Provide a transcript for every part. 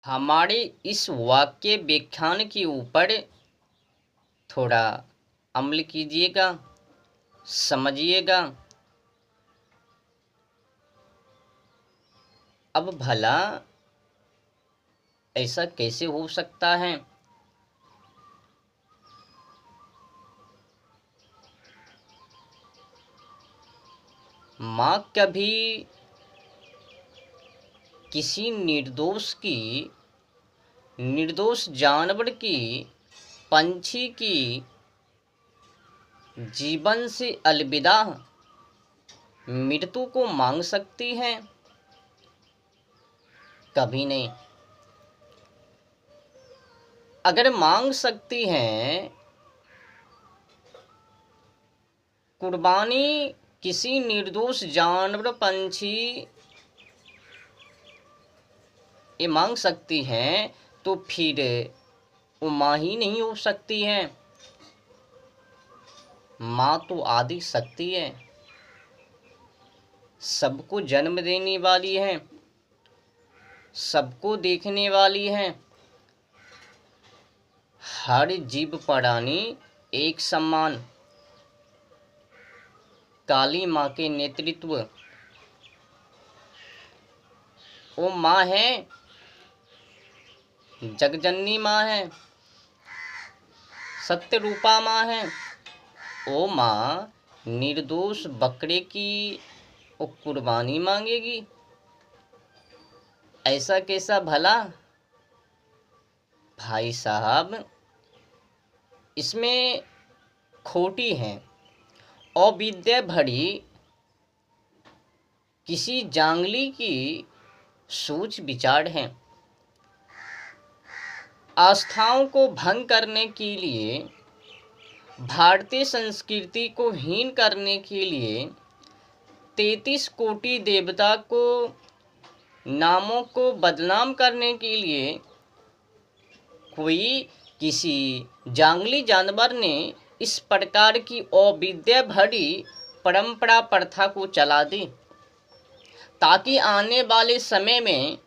हमारे इस वाक्य व्याख्यान के ऊपर थोड़ा अमल कीजिएगा, समझिएगा। अब भला ऐसा कैसे हो सकता है? माँ कभी किसी निर्दोष जानवर की, पंछी की जीवन से अलविदा मृत्यु को मांग सकती है? कभी नहीं। अगर मांग सकती हैं, कुर्बानी किसी निर्दोष जानवर, पंछी ये मांग सकती हैं, तो फिर वो माँ ही नहीं हो सकती है। माँ तो आदि शक्ति है, सबको जन्म देने वाली है, सबको देखने वाली है। हर जीव प्राणी एक समान। काली माँ के नेतृत्व, वो माँ है, जगजननी माँ है, सत्य रूपा माँ है। वो माँ निर्दोष बकरे की वो कुर्बानी मांगेगी? ऐसा कैसा भला? भाई साहब, इसमें खोटी है, अविद्या भरी किसी जांगली की सोच विचार है। आस्थाओं को भंग करने के लिए, भारतीय संस्कृति को हीन करने के लिए, 33 कोटि देवता को नामों को बदनाम करने के लिए कोई किसी जांगली जानवर ने इस प्रकार की अविद्या भरी परंपरा प्रथा को चला दी, ताकि आने वाले समय में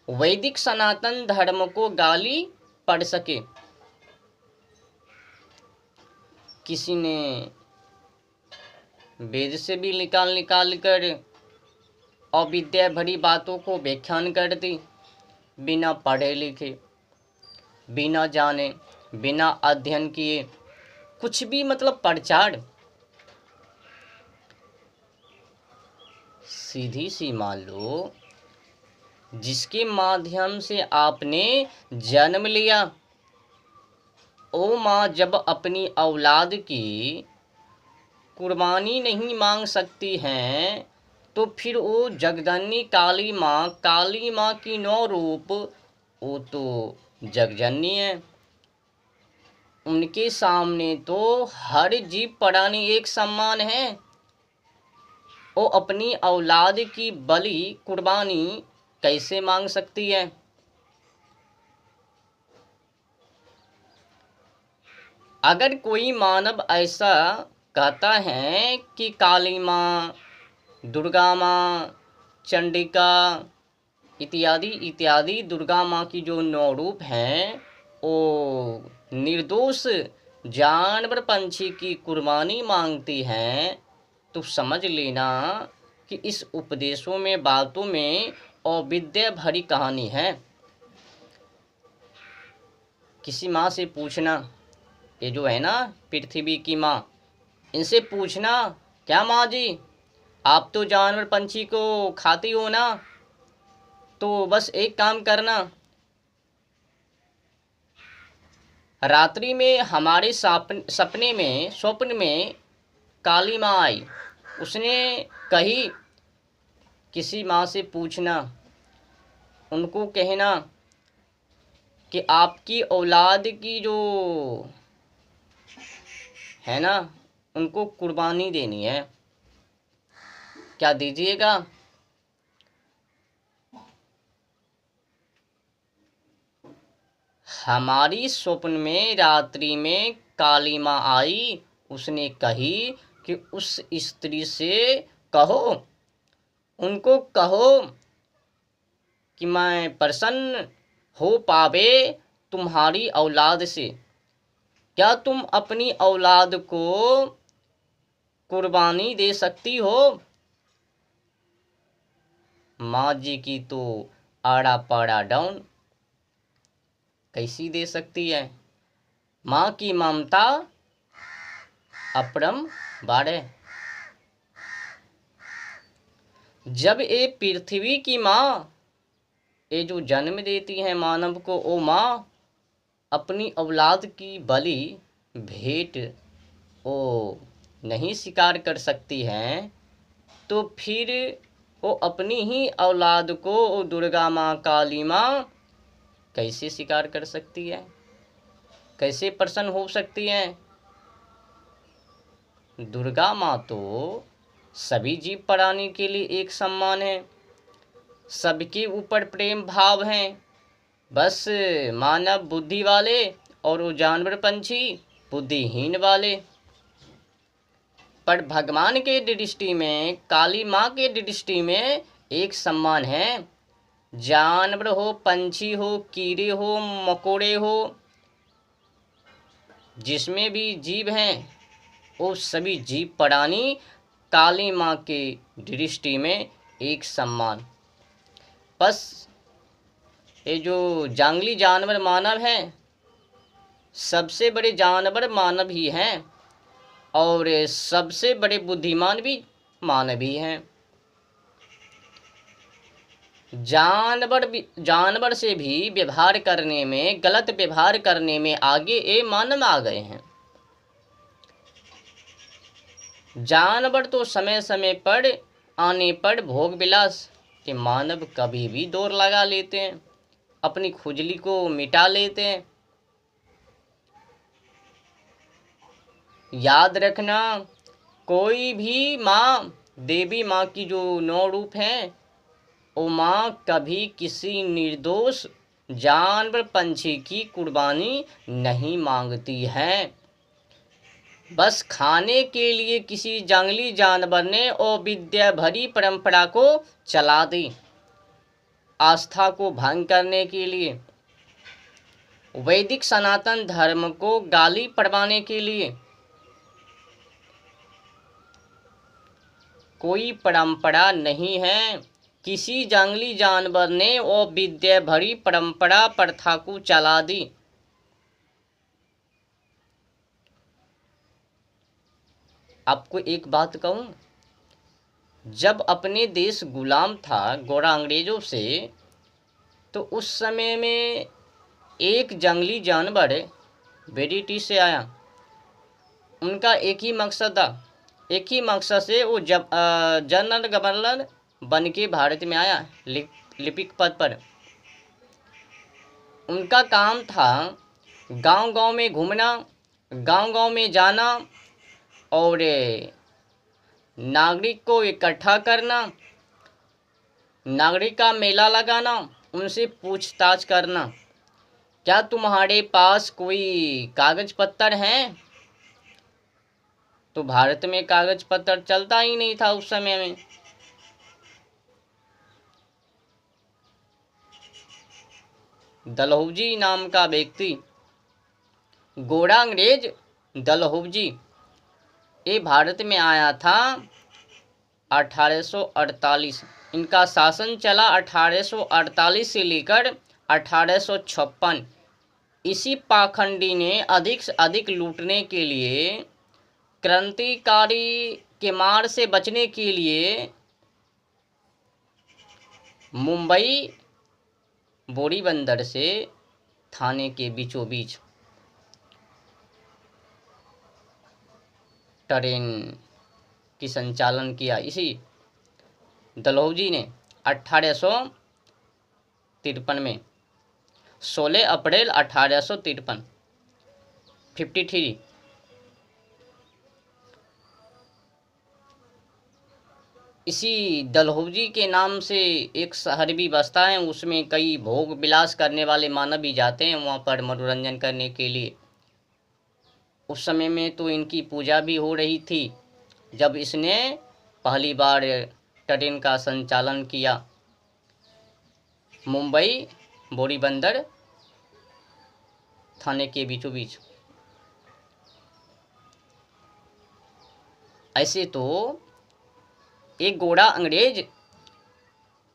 वैदिक सनातन धर्म को गाली पड़ सके। किसी ने वेद से भी निकाल कर अविद्या भरी बातों को व्याख्यान कर दी, बिना पढ़े लिखे, बिना जाने, बिना अध्ययन किए, कुछ भी मतलब प्रचार। सीधी सी मान लो, जिसके माध्यम से आपने जन्म लिया, ओ माँ जब अपनी औलाद की कुर्बानी नहीं मांग सकती हैं, तो फिर वो जगदन्नी काली माँ की 9 रूप, वो तो जगजननी है। उनके सामने तो हर जीव प्राणी एक समान है। वो अपनी औलाद की बलि कुर्बानी कैसे मांग सकती है? अगर कोई मानव ऐसा कहता है कि काली माँ, दुर्गा माँ, चंडिका इत्यादि इत्यादि दुर्गा माँ की जो 9 रूप हैं, वो निर्दोष जानवर पंछी की कुर्बानी मांगती हैं, तो समझ लेना कि इस उपदेशों में, बातों में अविद्या भरी कहानी है। किसी माँ से पूछना, ये जो है ना पृथ्वी की माँ, इनसे पूछना, क्या माँ जी, आप तो जानवर पंछी को खाती हो ना, तो बस एक काम करना, रात्रि में हमारे स्वप्न में काली माँ आई। उसने कही, किसी माँ से पूछना, उनको कहना कि आपकी औलाद की जो है ना, उनको कुर्बानी देनी है, क्या दीजिएगा? हमारी स्वप्न में रात्रि में काली माँ आई। उसने कही कि उस स्त्री से कहो, उनको कहो कि मैं प्रसन्न हो पावे तुम्हारी औलाद से। क्या तुम अपनी औलाद को कुर्बानी दे सकती हो? माँ जी की तो आड़ा पाड़ा डाउन, कैसी दे सकती है? माँ की ममता अपरम बारे। जब ये पृथ्वी की माँ ये जो जन्म देती है मानव को, ओ माँ अपनी औलाद की बलि भेंट वो नहीं स्वीकार कर सकती हैं, तो फिर वो अपनी ही औलाद को वो दुर्गा माँ काली माँ कैसे स्वीकार कर सकती है? कैसे प्रसन्न हो सकती है? दुर्गा माँ तो सभी जीव प्राणी के लिए एक सम्मान है, सबके ऊपर प्रेम भाव है। बस मानव बुद्धि वाले और वो जानवर पंछी बुद्धिहीन वाले। पर भगवान के दृष्टि में, काली माँ के दृष्टि में एक सम्मान है। जानवर हो, पंछी हो, कीड़े हो, मकोड़े हो, जिसमें भी जीव हैं वो सभी जीव प्राणी काली माँ के दृष्टि में एक सम्मान। बस ये जो जंगली जानवर मानव हैं, सबसे बड़े जानवर मानव ही हैं और सबसे बड़े बुद्धिमान भी मानव ही हैं। जानवर से भी व्यवहार करने में, गलत व्यवहार करने में आगे ये मानव आ गए हैं। जानवर तो समय समय पर आने पर भोग विलास के मानव कभी भी दौड़ लगा लेते हैं, अपनी खुजली को मिटा लेते हैं। याद रखना, कोई भी माँ, देवी माँ की जो 9 रूप हैं, वो माँ कभी किसी निर्दोष जानवर पंछी की कुर्बानी नहीं मांगती है। बस खाने के लिए किसी जंगली जानवर ने अविद्या भरी परंपरा को चला दी, आस्था को भंग करने के लिए, वैदिक सनातन धर्म को गाली पड़वाने के लिए। कोई परंपरा नहीं है, किसी जंगली जानवर ने वो विद्या भरी परंपरा प्रथा को चला दी। आपको एक बात कहूं, जब अपने देश गुलाम था गोरा अंग्रेजों से, तो उस समय में एक जंगली जानवर ब्रिटिश से आया। उनका एक ही मकसद था, एक ही मकसद से वो जब जनरल गवर्नर बन के भारत में आया, लिपिक पद पर। उनका काम था गांव-गांव में घूमना, गांव-गांव में जाना और नागरिक को इकट्ठा करना, नागरिक का मेला लगाना, उनसे पूछताछ करना, क्या तुम्हारे पास कोई कागज पत्तर हैं? तो भारत में कागज पत्तर चलता ही नहीं था उस समय में। डलहौजी नाम का व्यक्ति, गोरा अंग्रेज डलहौजी, ये भारत में आया था 1848। इनका शासन चला 1848 से लेकर 1856। इसी पाखंडी ने अधिक से अधिक लूटने के लिए, क्रांतिकारी के मार से बचने के लिए मुंबई बोरीबंदर से थाने के बीचों बीच ट्रेन की संचालन किया। इसी डलहौजी ने 1853 में 16 अप्रैल 1853 53। इसी डलहौजी के नाम से एक शहर भी बसता है, उसमें कई भोग विलास करने वाले मानव भी जाते हैं वहाँ पर मनोरंजन करने के लिए। उस समय में तो इनकी पूजा भी हो रही थी जब इसने पहली बार ट्रेन का संचालन किया। मुंबई बोरीबंदर थाने के बीचों बीच। ऐसे तो एक गोरा अंग्रेज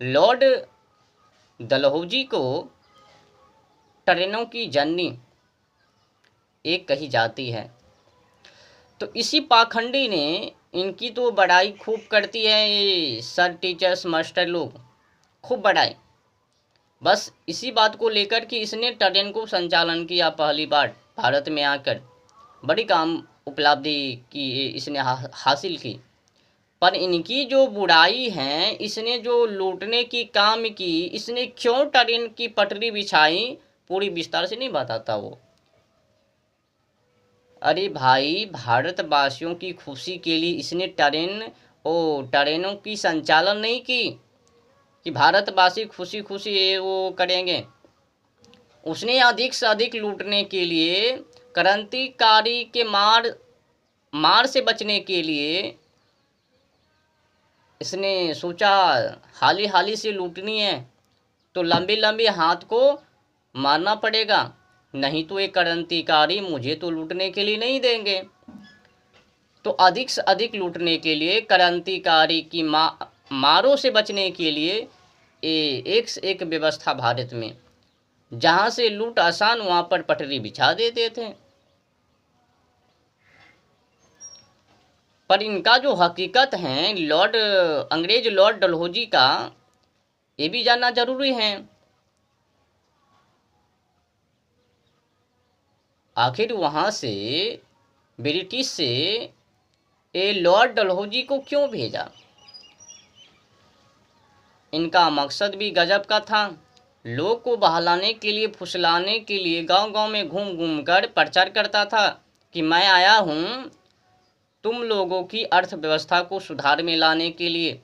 लॉर्ड डलहौजी को ट्रेनों की जननी एक कही जाती है। तो इसी पाखंडी ने इनकी तो बड़ाई खूब करती है, ये सर टीचर्स मास्टर लोग खूब बड़ाई, बस इसी बात को लेकर कि इसने ट्रेन को संचालन किया पहली बार भारत में आकर, बड़ी काम उपलब्धि की इसने हासिल की। पर इनकी जो बुराई है, इसने जो लूटने की काम की, इसने क्यों ट्रेन की पटरी बिछाई, पूरी विस्तार से नहीं बताता वो। अरे भाई, भारतवासियों की खुशी के लिए इसने ट्रेनों की संचालन नहीं की कि भारतवासी खुशी खुशी वो करेंगे। उसने अधिक से अधिक लूटने के लिए, क्रांतिकारी के मार से बचने के लिए इसने सोचा हाली हाली से लूटनी है तो लंबे लंबे हाथ को मारना पड़ेगा, नहीं तो एक क्रांतिकारी मुझे तो लूटने के लिए नहीं देंगे। तो अधिक से अधिक लूटने के लिए, क्रांतिकारी की मारों से बचने के लिए एक से एक व्यवस्था भारत में, जहां से लूट आसान वहां पर पटरी बिछा देते थे। पर इनका जो हकीकत है अंग्रेज लॉर्ड डलहौजी का, ये भी जानना जरूरी है। आखिर वहां से ब्रिटिश से ये लॉर्ड डलहौजी को क्यों भेजा? इनका मकसद भी गजब का था। लोग को बहलाने के लिए, फुसलाने के लिए गांव गांव में घूम घूम कर प्रचार करता था कि मैं आया हूं तुम लोगों की अर्थव्यवस्था को सुधार में लाने के लिए,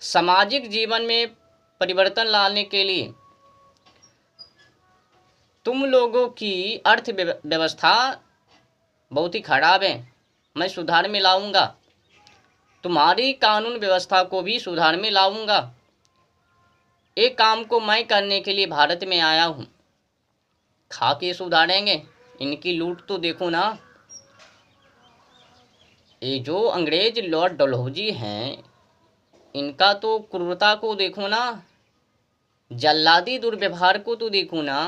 सामाजिक जीवन में परिवर्तन लाने के लिए। तुम लोगों की अर्थव्यवस्था बहुत ही खराब है, मैं सुधार में लाऊंगा। तुम्हारी कानून व्यवस्था को भी सुधार में लाऊंगा। एक काम को मैं करने के लिए भारत में आया हूँ। खा के सुधारेंगे। इनकी लूट तो देखो ना। ये जो अंग्रेज लॉर्ड डलहौजी हैं, इनका तो क्रूरता को देखो ना, जल्लादी दुर्व्यवहार को तो देखो ना।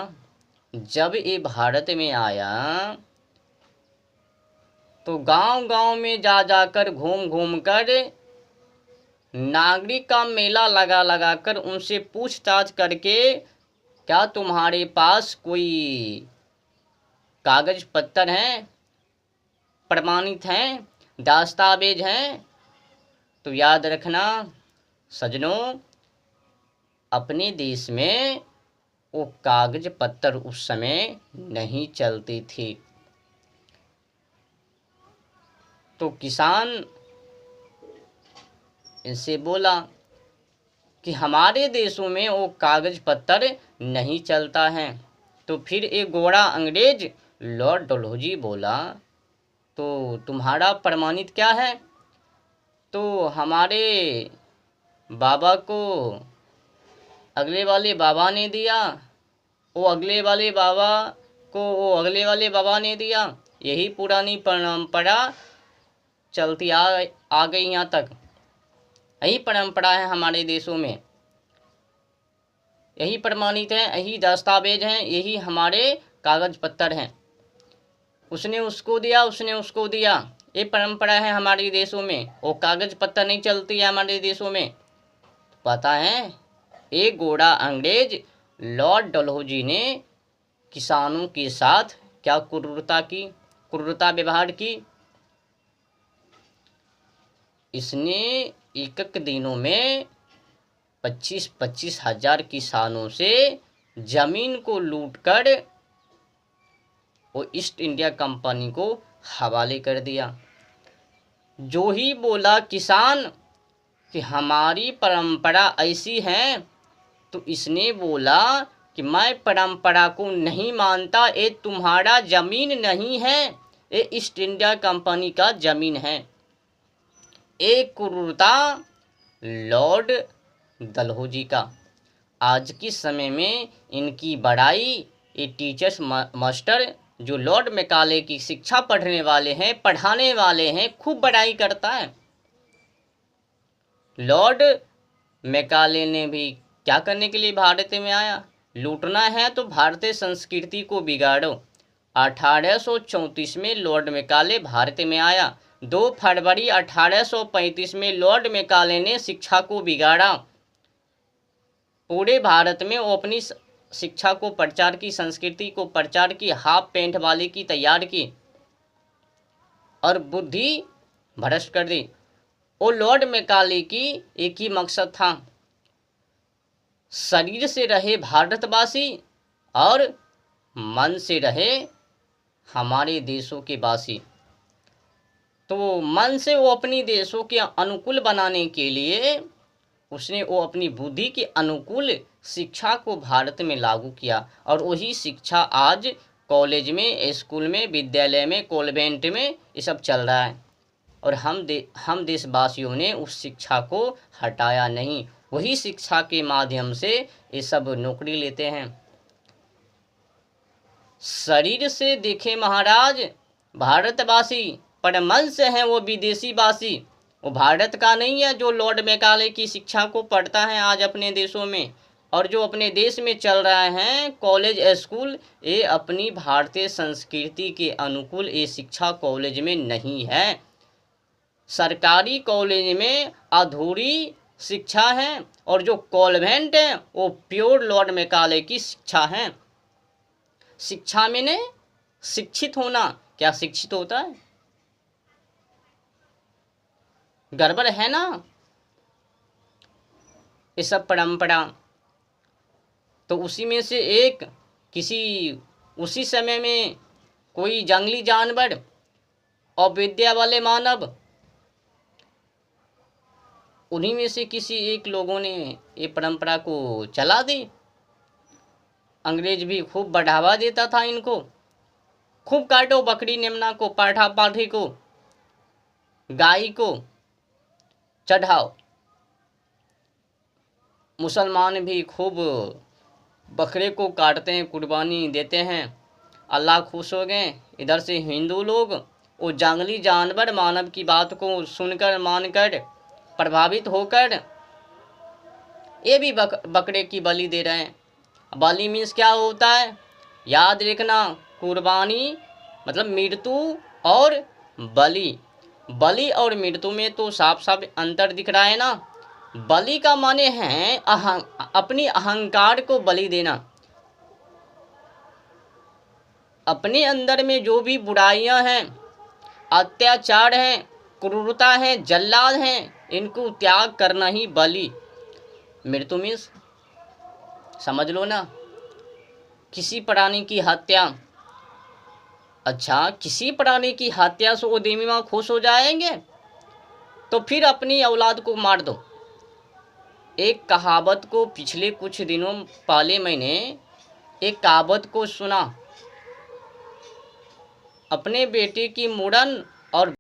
जब ये भारत में आया तो गांव गांव में जा जाकर, घूम घूम कर, नागरिक का मेला लगा लगा कर उनसे पूछताछ करके, क्या तुम्हारे पास कोई कागज पत्तर हैं, प्रमाणित हैं, दस्तावेज हैं? तो याद रखना सजनों, अपने देश में वो कागज पत्तर उस समय नहीं चलती थी। तो किसान इनसे बोला कि हमारे देशों में वो कागज पत्तर नहीं चलता है। तो फिर एक गोरा अंग्रेज लॉर्ड डलहौजी बोला, तो तुम्हारा प्रमाणित क्या है? तो हमारे बाबा को अगले वाले बाबा ने दिया, वो अगले वाले बाबा ने दिया। यही पुरानी परंपरा चलती आ गई यहाँ तक। यही परंपरा है हमारे देशों में, यही प्रमाणित है, यही दस्तावेज हैं, यही हमारे कागज पत्तर हैं। उसने उसको दिया, उसने उसको दिया, ये परंपरा है हमारे देशों में। वो कागज पत्तर नहीं चलती है हमारे देशों में। पता है, एक गोरा अंग्रेज लॉर्ड डलहौजी ने किसानों के साथ क्या क्रूरता व्यवहार की। इसने एक दिनों में 25-25 हजार किसानों से जमीन को लूटकर वो ईस्ट इंडिया कंपनी को हवाले कर दिया। जो ही बोला किसान कि हमारी परंपरा ऐसी है, तो इसने बोला कि मैं परंपरा को नहीं मानता, ये तुम्हारा जमीन नहीं है, ये ईस्ट इंडिया कंपनी का जमीन है। एक क्रूरता लॉर्ड डलहौजी का। आज के समय में इनकी बड़ाई ये टीचर्स मास्टर जो लॉर्ड मैकाले की शिक्षा पढ़ने वाले हैं, पढ़ाने वाले हैं, खूब बड़ाई करता है। लॉर्ड मैकाले ने भी क्या करने के लिए भारत में आया? लूटना है तो भारतीय संस्कृति को बिगाड़ो। 1834 में लॉर्ड मैकाले भारत में आया। 2 फरवरी 1835 में लॉर्ड मैकाले ने शिक्षा को बिगाड़ा। पूरे भारत में वो अपनी शिक्षा को प्रचार की, संस्कृति को प्रचार की, हाफ पैंट वाले की तैयार की और बुद्धि भ्रष्ट कर दी। वो लॉर्ड मैकाले की एक ही मकसद था, शरीर से रहे भारतवासी और मन से रहे हमारे देशों के वासी। तो मन से वो अपनी देशों के अनुकूल बनाने के लिए उसने वो अपनी बुद्धि के अनुकूल शिक्षा को भारत में लागू किया और वही शिक्षा आज कॉलेज में, स्कूल में, विद्यालय में, कॉन्वेंट में ये सब चल रहा है। और हम देशवासियों ने उस शिक्षा को हटाया नहीं, वही शिक्षा के माध्यम से ये सब नौकरी लेते हैं। शरीर से देखे महाराज भारतवासी, पर मन से हैं वो विदेशीवासी। वो भारत का नहीं है जो लॉर्ड मैकाले की शिक्षा को पढ़ता है आज अपने देशों में। और जो अपने देश में चल रहे हैं कॉलेज, स्कूल, ये अपनी भारतीय संस्कृति के अनुकूल ये शिक्षा कॉलेज में नहीं है। सरकारी कॉलेज में अधूरी शिक्षा है और जो कॉन्वेंट है वो प्योर लॉर्ड मैकाले की शिक्षा है। शिक्षा में ने शिक्षित होना, क्या शिक्षित होता है? गड़बड़ है ना ये सब परंपरा। तो उसी में से एक उसी समय में कोई जंगली जानवर और विद्या वाले मानव, उन्हीं में से किसी एक लोगों ने ये परंपरा को चला दी। अंग्रेज भी खूब बढ़ावा देता था इनको, खूब काटो बकरी मेमना को, पाठा पाठी को, गाय को चढ़ाओ। मुसलमान भी खूब बकरे को काटते हैं, कुर्बानी देते हैं, अल्लाह खुश हो गए। इधर से हिंदू लोग वो जंगली जानवर मानव की बात को सुनकर, मानकर, प्रभावित होकर ये भी बकरे की बलि दे रहे हैं। बलि मीन्स क्या होता है? याद रखना, कुर्बानी मतलब मृत्यु और बलि। बलि और मृत्यु में तो साफ साफ अंतर दिख रहा है ना। बलि का माने है अपनी अहंकार को बलि देना। अपने अंदर में जो भी बुराइयां हैं, अत्याचार हैं, क्रूरता है, जल्लाद हैं, इनको त्याग करना ही बलि। मृत्यु मीन्स समझ लो ना, किसी प्राणी की हत्या। अच्छा, किसी प्राणी की हत्या से वो देवी माँ खुश हो जाएंगे? तो फिर अपनी औलाद को मार दो। एक कहावत को पिछले कुछ दिनों पहले मैंने एक कहावत को सुना। अपने बेटे की मुंडन और